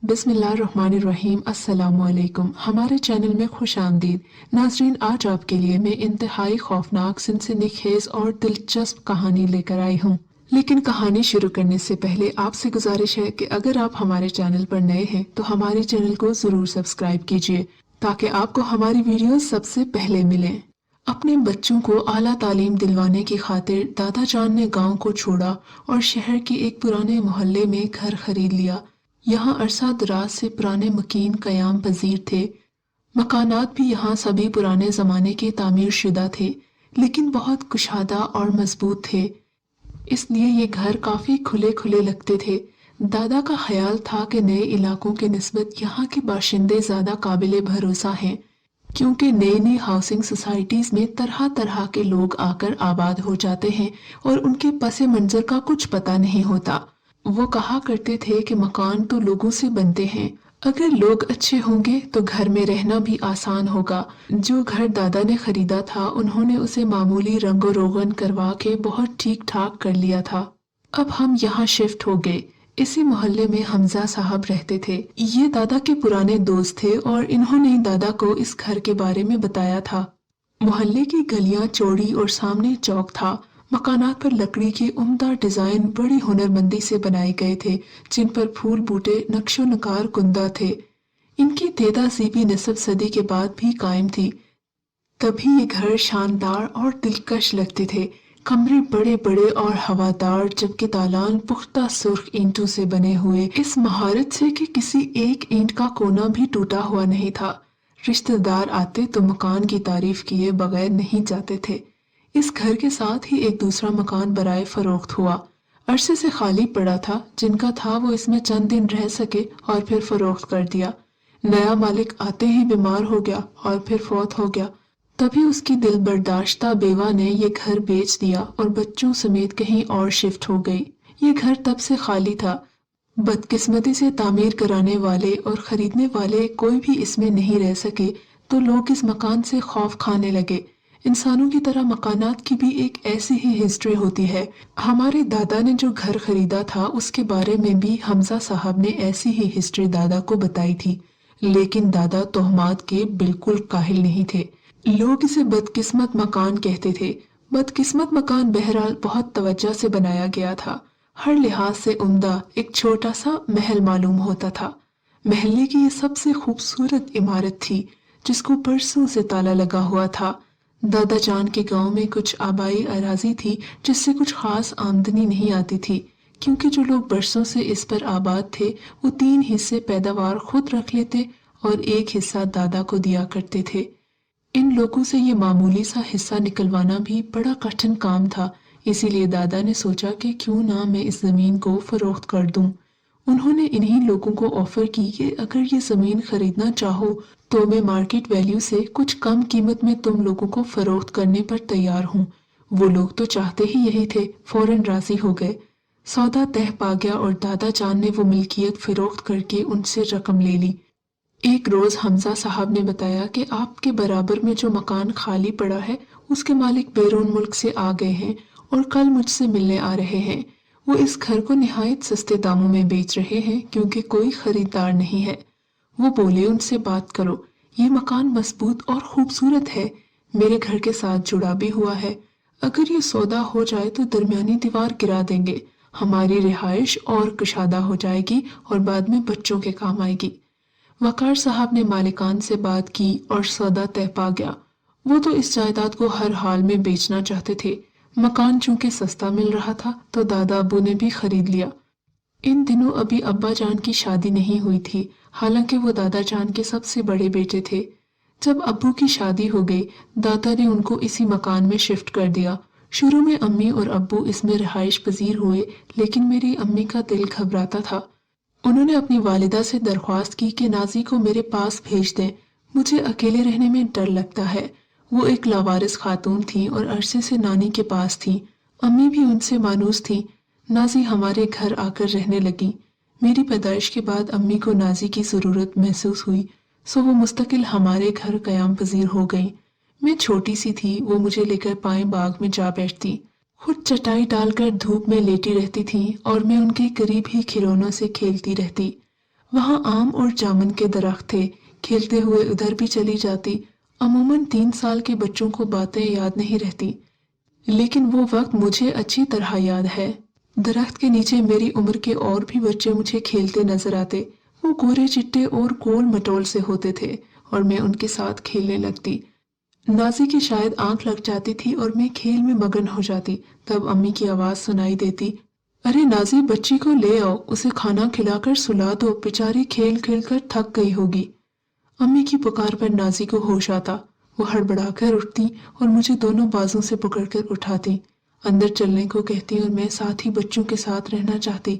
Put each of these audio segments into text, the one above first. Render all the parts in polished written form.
बिस्मिल्लाहिर्रहमानिर्रहीम। अस्सलामुअलैकुम। हमारे चैनल में खुश आमदीद। नाजरीन, आज आपके लिए मैं इंतहाई खौफनाक, सनसनीखेज और दिलचस्प कहानी लेकर आई हूँ। लेकिन कहानी शुरू करने से पहले आपसे गुजारिश है कि अगर आप हमारे चैनल पर नए हैं तो हमारे चैनल को जरूर सब्सक्राइब कीजिए ताकि आपको हमारी वीडियो सबसे पहले मिलें। अपने बच्चों को आला तालीम दिलवाने की खातिर दादा जान ने गांव को छोड़ा और शहर के एक पुराने मोहल्ले में घर खरीद लिया। यहाँ अरसा दराज से पुराने मकीन कयाम पजीर थे। मकानात भी यहाँ सभी पुराने जमाने के तामीर शुदा थे, लेकिन बहुत कुशादा और मजबूत थे, इसलिए ये घर काफी खुले खुले लगते थे। दादा का ख्याल था कि नए इलाकों के निस्बत यहाँ के बाशिंदे ज्यादा काबिले भरोसा हैं, क्योंकि नई नई हाउसिंग सोसाइटीज में तरह तरह के लोग आकर आबाद हो जाते हैं और उनके पसे मंजर का कुछ पता नहीं होता। वो कहा करते थे कि मकान तो लोगों से बनते हैं, अगर लोग अच्छे होंगे तो घर में रहना भी आसान होगा। जो घर दादा ने खरीदा था उन्होंने उसे मामूली रंगो रोगन करवा के बहुत ठीक ठाक कर लिया था। अब हम यहाँ शिफ्ट हो गए। इसी मोहल्ले में हमजा साहब रहते थे। ये दादा के पुराने दोस्त थे और इन्होंने दादा को इस घर के बारे में बताया था। मोहल्ले की गलियां चौड़ी और सामने चौक था। मकानात पर लकड़ी के उम्दा डिजाइन बड़ी हुनरमंदी से बनाए गए थे, जिन पर फूल बूटे नक्शो नकार कुंदा थे। इनकी तेज़ीबी निसफ सदी के बाद भी कायम थी। तभी ये घर शानदार और दिलकश लगते थे। कमरे बड़े बड़े और हवादार, जबकि दालान पुख्ता सुर्ख ईंटों से बने हुए, इस महारत से कि किसी एक ईंट का कोना भी टूटा हुआ नहीं था। रिश्तेदार आते तो मकान की तारीफ किए बगैर नहीं जाते थे। इस घर के साथ ही एक दूसरा मकान बराए फरोख्त हुआ। अरसे से खाली पड़ा था, जिनका था वो इसमें चंद दिन रह सके और फिर फरोख्त कर दिया। नया मालिक आते ही बीमार हो गया और फिर फौत हो गया। तभी उसकी दिल बर्दाश्ता बेवा ने ये घर बेच दिया और बच्चों समेत कहीं और शिफ्ट हो गई। ये घर तब से खाली था। बदकिस्मती से तामीर कराने वाले और खरीदने वाले कोई भी इसमें नहीं रह सके, तो लोग इस मकान से खौफ खाने लगे। इंसानों की तरह मकानात की भी एक ऐसी ही हिस्ट्री होती है। हमारे दादा ने जो घर खरीदा था उसके बारे में भी हमजा साहब ने ऐसी ही हिस्ट्री दादा को बताई थी, लेकिन दादा तोहमात के बिल्कुल काहिल नहीं थे। लोग इसे बदकिस्मत मकान कहते थे। बदकिस्मत मकान बहरहाल बहुत तवज्जो से बनाया गया था। हर लिहाज से उम्दा एक छोटा सा महल मालूम होता था। महल्ले की ये सबसे खूबसूरत इमारत थी, जिसको बरसों से ताला लगा हुआ था। दादा जान के गांव में कुछ आबाई अराजी थी, जिससे कुछ खास आमदनी नहीं आती थी, क्योंकि जो लोग बरसों से इस पर आबाद थे वो 3 हिस्से पैदावार खुद रख लेते और एक हिस्सा दादा को दिया करते थे। इन लोगों से ये मामूली सा हिस्सा निकलवाना भी बड़ा कठिन काम था, इसीलिए दादा ने सोचा कि क्यों ना मैं इस जमीन को फरोख्त कर दूं। उन्होंने इन्हीं लोगों को ऑफर की कि अगर ये जमीन खरीदना चाहो तो मैं मार्केट वैल्यू से कुछ कम कीमत में तुम लोगों को फरोख्त करने पर तैयार हूँ। वो लोग तो चाहते ही यही थे, फौरन राजी हो गए। सौदा तह पा गया और दादा जान ने वो मिल्कियत फरोख्त करके उनसे रकम ले ली। एक रोज हमजा साहब ने बताया कि आपके बराबर में जो मकान खाली पड़ा है उसके मालिक बैरून मुल्क से आ गए हैं और कल मुझसे मिलने आ रहे हैं। वो इस घर को निहायत सस्ते दामों में बेच रहे हैं, क्योंकि कोई खरीदार नहीं है। वो बोले, उनसे बात करो, ये मकान मजबूत और खूबसूरत है, मेरे घर के साथ जुड़ा भी हुआ है। अगर ये सौदा हो जाए तो दरमियानी दीवार गिरा देंगे, हमारी रिहाइश और कुशादा हो जाएगी और बाद में बच्चों के काम आएगी। वकार साहब ने मालिकान से बात की और सौदा तय पा गया। वो तो इस जायदाद को हर हाल में बेचना चाहते थे। मकान चूंकि सस्ता मिल रहा था तो दादा अब्बू ने भी खरीद लिया। इन दिनों अभी अब्बा जान की शादी नहीं हुई थी, हालांकि वो दादा जान के सबसे बड़े बेटे थे। जब अब्बू की शादी हो गई, दादा ने उनको इसी मकान में शिफ्ट कर दिया। शुरू में अम्मी और अब्बू इसमें रिहाइश पजीर हुए, लेकिन मेरी अम्मी का दिल घबराता था। उन्होंने अपनी वालिदा से दरख्वास्त की कि नाजी को मेरे पास भेज दें, मुझे अकेले रहने में डर लगता है। वो एक लावारिस खातून थी और अरसे से नानी के पास थी। अम्मी भी उनसे मानूस थी। नाजी हमारे घर आकर रहने लगी। मेरी पैदाइश के बाद अम्मी को नाजी की जरूरत महसूस हुई, सो वो मुस्तकिल हमारे घर कयाम पजीर हो गई। मैं छोटी सी थी, वो मुझे लेकर पाए बाग में जा बैठती, खुद चटाई डालकर धूप में लेटी रहती थी और मैं उनके करीब ही खिलौनों से खेलती रहती। वहाँ आम और जामुन के दरख्त थे। खेलते हुए उधर भी चली जाती। अमूमन 3 साल के बच्चों को बातें याद नहीं रहती, लेकिन वो वक्त मुझे अच्छी तरह याद है। दरख्त के नीचे मेरी उम्र के और भी बच्चे मुझे खेलते नजर आते। वो गोरे चिट्टे और गोल मटोल से होते थे और मैं उनके साथ खेलने लगती। नाजी की शायद आंख लग जाती थी और मैं खेल में मगन हो जाती। तब अम्मी की आवाज सुनाई देती, अरे नाजी, बच्ची को ले आओ, उसे खाना खिलाकर सुला दो, बेचारी खेल खेल कर थक गई होगी। अम्मी की पुकार पर नाजी को होश आता। वो हड़बड़ाकर उठती और मुझे दोनों बाजों से पकड़कर उठाती, अंदर चलने को कहती और मैं साथ ही बच्चों के साथ रहना चाहती।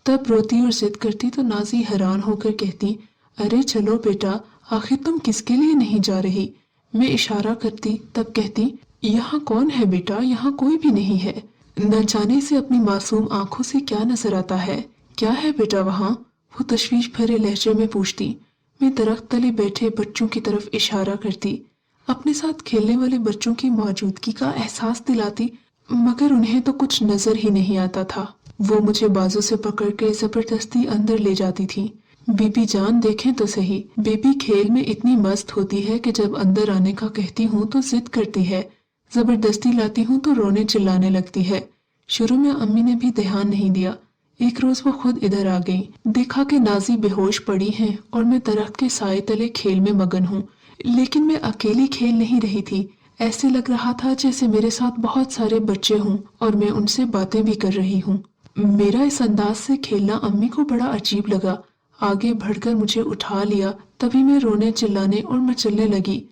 तब रोती और जिद करती तो नाजी हैरान होकर कहती, अरे चलो बेटा, आखिर तुम किसके लिए नहीं जा रही। मैं इशारा करती, तब कहती, यहाँ कौन है बेटा, यहाँ कोई भी नहीं है। न जाने से अपनी मासूम आंखों से क्या नजर आता है। क्या है बेटा वहाँ? वो तशवीश भरे लहजे में पूछती। मैं दरख्त तले बैठे बच्चों की तरफ इशारा करती, अपने साथ खेलने वाले बच्चों की मौजूदगी का एहसास दिलाती, मगर उन्हें तो कुछ नजर ही नहीं आता था। वो मुझे बाजू से पकड़ के जबरदस्ती अंदर ले जाती थी। बीबी जान, देखें तो सही, बेबी खेल में इतनी मस्त होती है कि जब अंदर आने का कहती हूँ तो जिद करती है, जबरदस्ती लाती हूँ तो रोने चिल्लाने लगती है। शुरू में अम्मी ने भी ध्यान नहीं दिया। एक रोज वो खुद इधर आ गई। देखा कि नाजी बेहोश पड़ी हैं और मैं दरख्त के साए तले खेल में मगन हूँ, लेकिन मैं अकेली खेल नहीं रही थी। ऐसे लग रहा था जैसे मेरे साथ बहुत सारे बच्चे हों और मैं उनसे बातें भी कर रही हूँ। मेरा इस अंदाज से खेलना अम्मी को बड़ा अजीब लगा। आगे बढ़कर मुझे उठा लिया। तभी मैं रोने चिल्लाने और मचलने लगी।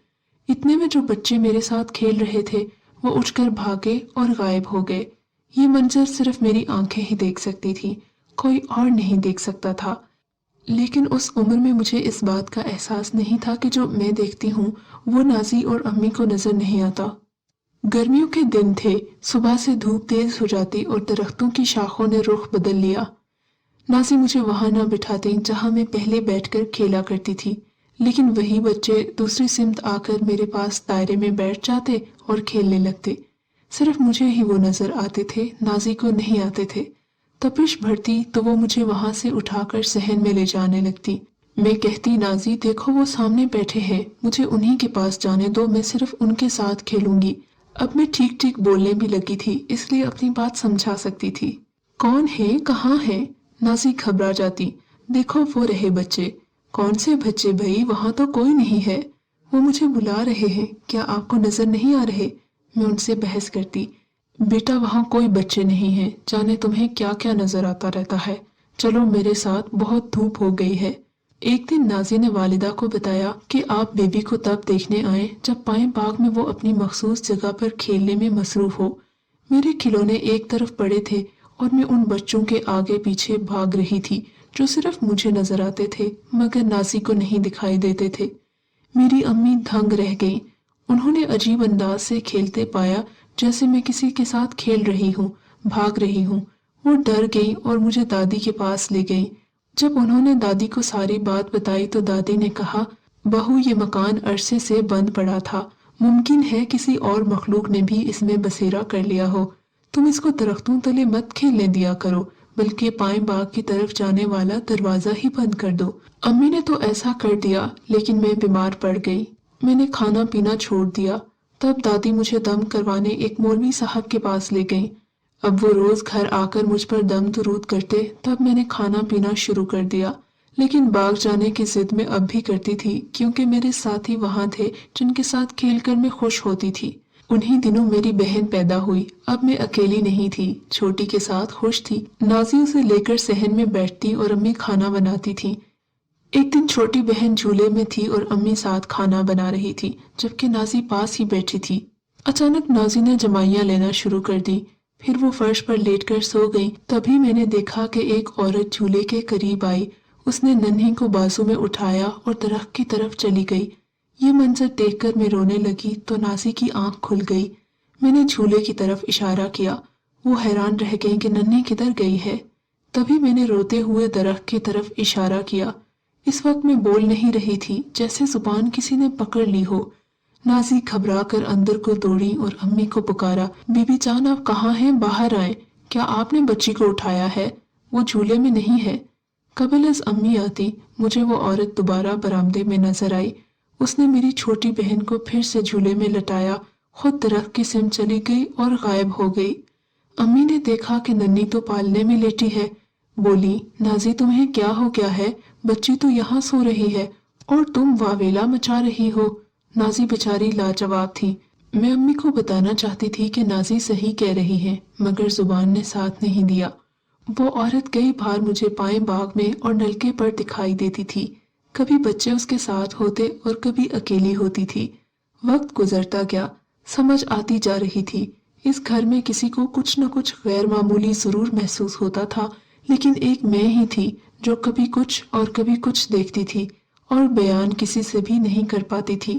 इतने में जो बच्चे मेरे साथ खेल रहे थे वो उठकर भागे और गायब हो गए। ये मंजर सिर्फ मेरी आंखें ही देख सकती थी, कोई और नहीं देख सकता था। लेकिन उस उम्र में मुझे इस बात का एहसास नहीं था कि जो मैं देखती हूँ वो नाजी और अम्मी को नजर नहीं आता। गर्मियों के दिन थे। सुबह से धूप तेज हो जाती और दरख्तों की शाखों ने रुख बदल लिया। नाजी मुझे वहां न बिठाती जहां मैं पहले बैठकर खेला करती थी, लेकिन वही बच्चे दूसरी सिमत आकर मेरे पास दायरे में बैठ जाते और खेलने लगते। सिर्फ मुझे ही वो नजर आते थे, नाजी को नहीं आते थे। तपिश बढ़ती तो वो मुझे वहां से उठाकर सहन में ले जाने लगती। मैं कहती, नाजी देखो वो सामने बैठे हैं, मुझे उन्हीं के पास जाने दो, मैं सिर्फ उनके साथ खेलूंगी। अब मैं ठीक ठीक बोलने भी लगी थी, इसलिए अपनी बात समझा सकती थी। कौन है, कहाँ है? नाजी घबरा जाती। देखो वो रहे बच्चे। कौन से बच्चे भई? वहां तो कोई नहीं है। वो मुझे बुला रहे हैं, क्या आपको नजर नहीं आ रहे? मैं उनसे बहस करती। बेटा वहां कोई बच्चे नहीं हैं, जाने तुम्हें क्या क्या नजर आता रहता है। चलो मेरे साथ, बहुत धूप हो गई है। एक दिन नाजी ने वालिदा को बताया कि आप बेबी को तब देखने आए जब पाएं बाग में वो अपनी मखसूस जगह पर खेलने में मसरूफ हो। मेरे खिलौने एक तरफ पड़े थे और मैं उन बच्चों के आगे पीछे भाग रही थी जो सिर्फ मुझे नजर आते थे मगर नाजी को नहीं दिखाई देते थे। मेरी अम्मी दंग रह गई। उन्होंने अजीब अंदाज से खेलते पाया जैसे मैं किसी के साथ खेल रही हूँ, भाग रही हूँ। वो डर गई और मुझे दादी के पास ले गई। जब उन्होंने दादी को सारी बात बताई तो दादी ने कहा, बहू ये मकान अरसे से बंद पड़ा था, मुमकिन है किसी और मखलूक ने भी इसमें बसेरा कर लिया हो। तुम इसको दरख्तों तले मत खेलने दिया करो, बल्कि पाएं बाग की तरफ जाने वाला दरवाजा ही बंद कर दो। अम्मी ने तो ऐसा कर दिया, लेकिन मैं बीमार पड़ गई। मैंने खाना पीना छोड़ दिया। तब दादी मुझे दम करवाने एक मौलवी साहब के पास ले गई। अब वो रोज घर आकर मुझ पर दम दुरूद करते, तब मैंने खाना पीना शुरू कर दिया। लेकिन बाग जाने की जिद में अब भी करती थी, क्योंकि मेरे साथी वहां थे जिनके साथ खेलकर मैं खुश होती थी। उन्हीं दिनों मेरी बहन पैदा हुई। अब मैं अकेली नहीं थी, छोटी के साथ खुश थी। नाजी उसे लेकर सहन में बैठती और अम्मी खाना बनाती थी। एक दिन छोटी बहन झूले में थी और अम्मी साथ खाना बना रही थी, जबकि नाजी पास ही बैठी थी। अचानक नाजी ने जमाइयां लेना शुरू कर दी। फिर वो फर्श पर लेटकर सो गई। तभी मैंने देखा कि एक औरत झूले के करीब आई। उसने नन्ही को बाजू में उठाया और दरख्त की तरफ चली गई। ये मंजर देखकर मैं रोने लगी तो नाजी की आंख खुल गई। मैंने झूले की तरफ इशारा किया। वो हैरान रह गई कि नन्ही किधर गई है। तभी मैंने रोते हुए दरख्त की तरफ इशारा किया। इस वक्त मैं बोल नहीं रही थी, जैसे जुबान किसी ने पकड़ ली हो। नाजी घबरा कर अंदर को दौड़ी और अम्मी को पुकारा, बीबी जान आप कहाँ हैं, बाहर आए। क्या आपने बच्ची को उठाया है? वो झूले में नहीं है। قبل از امی آتی مجھے وہ عورت دوبارہ برآمدے میں نظر آئی۔ اس نے میری چھوٹی بہن کو پھر سے جھولے میں لٹایا، خود درخت کی سمت چلی گئی اور غائب ہو گئی۔ امی نے دیکھا کہ ننھی تو پالنے میں لیٹی ہے، بولی، نازی تمہیں کیا ہو گیا ہے؟ بچی تو یہاں سو رہی ہے اور تم واویلا مچا رہی ہو۔ نازی بیچاری لاجواب تھی۔ میں امی کو بتانا چاہتی تھی کہ نازی صحیح کہہ رہی ہے، مگر زبان نے ساتھ نہیں دیا۔ وہ عورت کئی بار مجھے پائیں باغ میں اور نلکے پر دکھائی دیتی تھی، کبھی بچے اس کے ساتھ ہوتے اور کبھی اکیلی ہوتی تھی۔ وقت گزرتا گیا، سمجھ آتی جا رہی تھی، اس گھر میں کسی کو کچھ نہ کچھ غیر معمولی ضرور محسوس ہوتا تھا، لیکن ایک میں ہی تھی جو کبھی کچھ اور کبھی کچھ دیکھتی تھی اور بیان کسی سے بھی نہیں کر پاتی تھی۔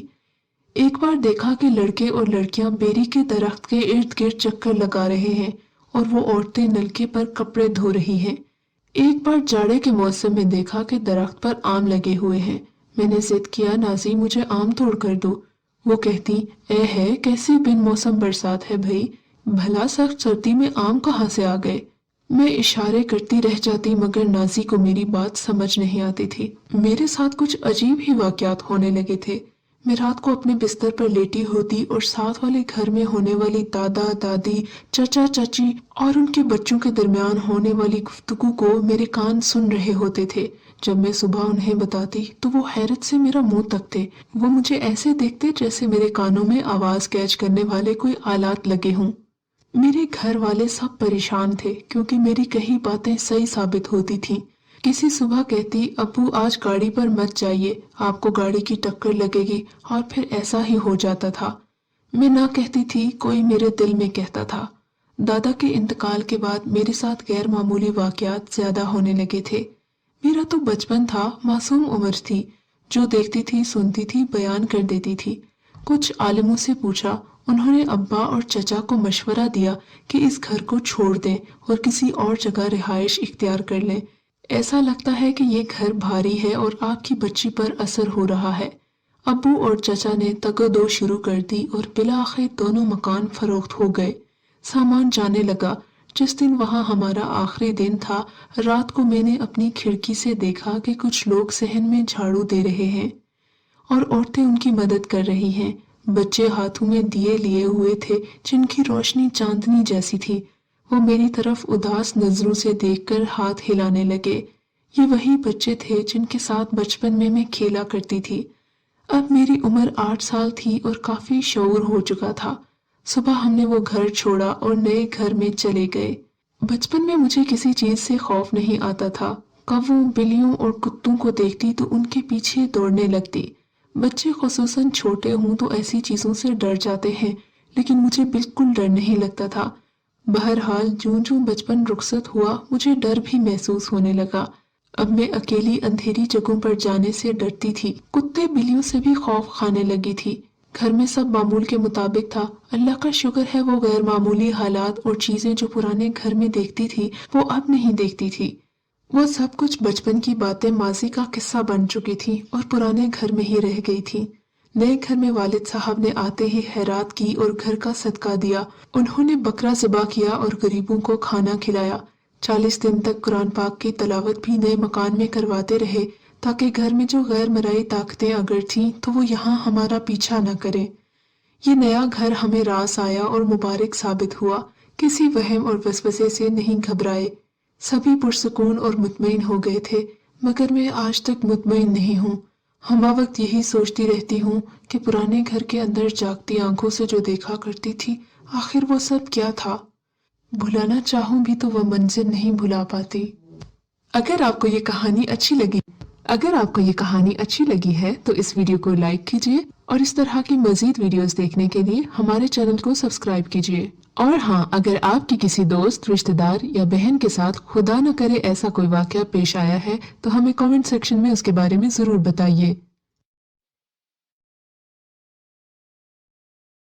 ایک بار دیکھا کہ لڑکے اور لڑکیاں بیری کے درخت کے ارد گرد چکر لگا رہے ہیں اور وہ عورتیں نلکے پر کپڑے دھو رہی ہیں۔ ایک بار جاڑے کے موسم میں دیکھا کہ درخت پر آم لگے ہوئے ہیں۔ میں نے ضد کیا، نازی مجھے آم توڑ کر دو۔ وہ کہتی، اے ہے کیسی بن موسم برسات ہے بھئی، بھلا سخت سردی میں آم کہاں سے آ گئے؟ میں اشارے کرتی رہ جاتی، مگر نازی کو میری بات سمجھ نہیں آتی تھی۔ میرے ساتھ کچھ عجیب ہی واقعات ہونے لگے تھے۔ میں رات کو اپنے بستر پر لیٹی ہوتی اور ساتھ والے گھر میں ہونے والی دادا دادی، چچا چچی اور ان کے بچوں کے درمیان ہونے والی گفتگو کو میرے کان سن رہے ہوتے تھے۔ جب میں صبح انہیں بتاتی تو وہ حیرت سے میرا منہ تکتے۔ وہ مجھے ایسے دیکھتے جیسے میرے کانوں میں آواز کیچ کرنے والے کوئی آلات لگے ہوں۔ میرے گھر والے سب پریشان تھے کیونکہ میری کئی باتیں صحیح ثابت ہوتی تھیں۔ کسی صبح کہتی، ابو آج گاڑی پر مت جائیے، آپ کو گاڑی کی ٹکر لگے گی، اور پھر ایسا ہی ہو جاتا تھا۔ میں نہ کہتی تھی، کوئی میرے دل میں کہتا تھا۔ دادا کے انتقال کے بعد میرے ساتھ غیر معمولی واقعات زیادہ ہونے لگے تھے۔ میرا تو بچپن تھا، معصوم عمر تھی، جو دیکھتی تھی سنتی تھی بیان کر دیتی تھی۔ کچھ عالموں سے پوچھا، انہوں نے ابا اور چچا کو مشورہ دیا کہ اس گھر کو چھوڑ دیں اور کسی اور جگہ رہائش اختیار کر لیں۔ ایسا لگتا ہے کہ یہ گھر بھاری ہے اور آپ کی بچی پر اثر ہو رہا ہے۔ ابو اور چچا نے تگ و دو شروع کر دی اور بالآخر دونوں مکان فروخت ہو گئے۔ سامان جانے لگا۔ جس دن وہاں ہمارا آخری دن تھا، رات کو میں نے اپنی کھڑکی سے دیکھا کہ کچھ لوگ صحن میں جھاڑو دے رہے ہیں اور عورتیں ان کی مدد کر رہی ہیں۔ بچے ہاتھوں میں دیے لیے ہوئے تھے جن کی روشنی چاندنی جیسی تھی۔ وہ میری طرف اداس نظروں سے دیکھ کر ہاتھ ہلانے لگے۔ یہ وہی بچے تھے جن کے ساتھ بچپن میں کھیلا کرتی تھی۔ اب میری عمر 8 سال تھی اور کافی شعور ہو چکا تھا۔ صبح ہم نے وہ گھر چھوڑا اور نئے گھر میں چلے گئے۔ بچپن میں مجھے کسی چیز سے خوف نہیں آتا تھا۔ کووں، بلیوں اور کتوں کو دیکھتی تو ان کے پیچھے دوڑنے لگتی۔ بچے خصوصاً چھوٹے ہوں تو ایسی چیزوں سے ڈر جاتے ہیں، لیکن مجھے بالکل ڈر نہیں لگتا تھا۔ بہرحال جوں بچپن رخصت ہوا مجھے ڈر بھی محسوس ہونے لگا۔ اب میں اکیلی اندھیری جگہوں پر جانے سے ڈرتی تھی، کتے بلیوں سے بھی خوف کھانے لگی تھی۔ گھر میں سب معمول کے مطابق تھا۔ اللہ کا شکر ہے وہ غیر معمولی حالات اور چیزیں جو پرانے گھر میں دیکھتی تھی وہ اب نہیں دیکھتی تھی۔ وہ سب کچھ بچپن کی باتیں ماضی کا قصہ بن چکی تھی اور پرانے گھر میں ہی رہ گئی تھی۔ نئے گھر میں والد صاحب نے آتے ہی خیرات کی اور گھر کا صدقہ دیا۔ انہوں نے بکرا ذبح کیا اور غریبوں کو کھانا کھلایا۔ 40 دن تک قرآن پاک کی تلاوت بھی نئے مکان میں کرواتے رہے تاکہ گھر میں جو غیر مرئی طاقتیں اگر تھیں تو وہ یہاں ہمارا پیچھا نہ کریں۔ یہ نیا گھر ہمیں راس آیا اور مبارک ثابت ہوا، کسی وہم اور وسوسے سے نہیں گھبرائے۔ سبھی پرسکون اور مطمئن ہو گئے تھے، مگر میں آج تک مطمئن نہیں ہوں۔ ہمہ وقت یہی سوچتی رہتی ہوں کہ پرانے گھر کے اندر جاگتی آنکھوں سے جو دیکھا کرتی تھی، آخر وہ سب کیا تھا؟ بھلانا چاہوں بھی تو وہ منظر نہیں بھلا پاتی۔ اگر آپ کو یہ کہانی اچھی لگی ہے تو اس ویڈیو کو لائک کیجیے اور اس طرح کی مزید ویڈیوز دیکھنے کے لیے ہمارے چینل کو سبسکرائب کیجیے۔ اور ہاں، اگر آپ کی کسی دوست، رشتہ دار یا بہن کے ساتھ خدا نہ کرے ایسا کوئی واقعہ پیش آیا ہے تو ہمیں کامنٹ سیکشن میں اس کے بارے میں ضرور بتائیے۔